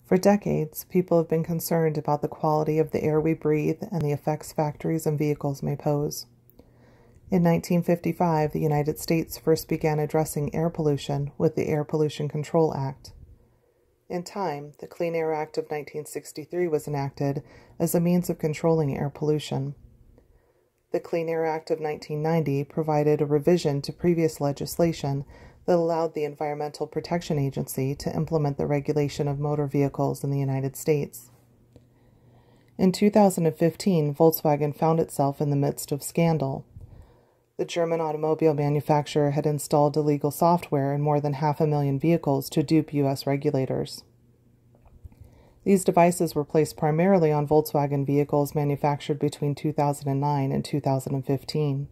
For decades, people have been concerned about the quality of the air we breathe and the effects factories and vehicles may pose. In 1955, the United States first began addressing air pollution with the Air Pollution Control Act. In time, the Clean Air Act of 1963 was enacted as a means of controlling air pollution. The Clean Air Act of 1990 provided a revision to previous legislation that allowed the Environmental Protection Agency to implement the regulation of motor vehicles in the United States. In 2015, Volkswagen found itself in the midst of scandal. The German automobile manufacturer had installed illegal software in more than 500,000 vehicles to dupe U.S. regulators. These devices were placed primarily on Volkswagen vehicles manufactured between 2009 and 2015.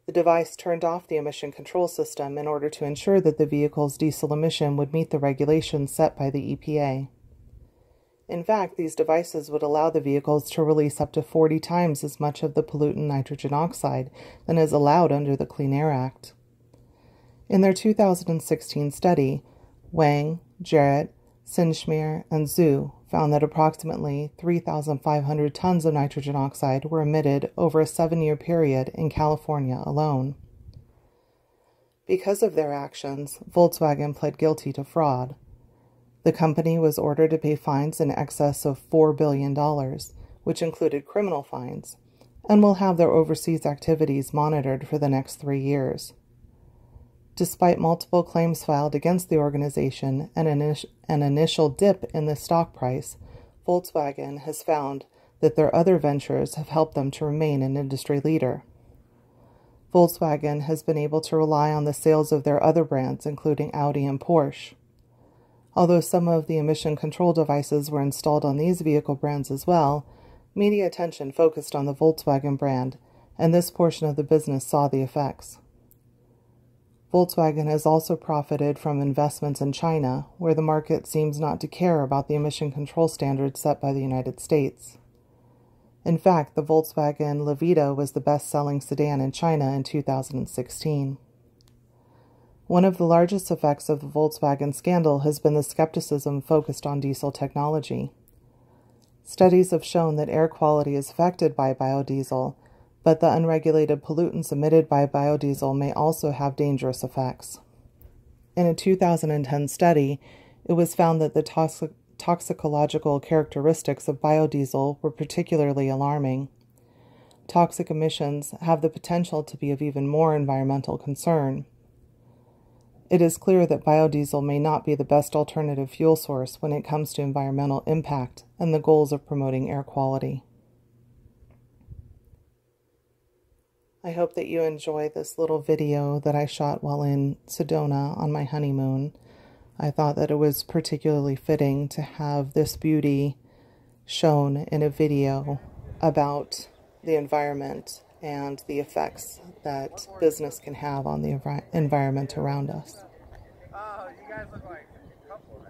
The device turned off the emission control system in order to ensure that the vehicle's diesel emission would meet the regulations set by the EPA. In fact, these devices would allow the vehicles to release up to 40 times as much of the pollutant nitrogen oxide than is allowed under the Clean Air Act. In their 2016 study, Wang, Jarrett, Sinschmer, and Zhu found that approximately 3,500 tons of nitrogen oxide were emitted over a 7-year period in California alone. Because of their actions, Volkswagen pled guilty to fraud. The company was ordered to pay fines in excess of $4 billion, which included criminal fines, and will have their overseas activities monitored for the next 3 years. Despite multiple claims filed against the organization and an initial dip in the stock price, Volkswagen has found that their other ventures have helped them to remain an industry leader. Volkswagen has been able to rely on the sales of their other brands, including Audi and Porsche. Although some of the emission control devices were installed on these vehicle brands as well, media attention focused on the Volkswagen brand, and this portion of the business saw the effects. Volkswagen has also profited from investments in China, where the market seems not to care about the emission control standards set by the United States. In fact, the Volkswagen Levita was the best-selling sedan in China in 2016. One of the largest effects of the Volkswagen scandal has been the skepticism focused on diesel technology. Studies have shown that air quality is affected by biodiesel, but the unregulated pollutants emitted by biodiesel may also have dangerous effects. In a 2010 study, it was found that the toxicological characteristics of biodiesel were particularly alarming. Toxic emissions have the potential to be of even more environmental concern. It is clear that biodiesel may not be the best alternative fuel source when it comes to environmental impact and the goals of promoting air quality. I hope that you enjoy this little video that I shot while in Sedona on my honeymoon. I thought that it was particularly fitting to have this beauty shown in a video about the environment and the effects that business can have on the environment around us. Oh, you guys look like a couple.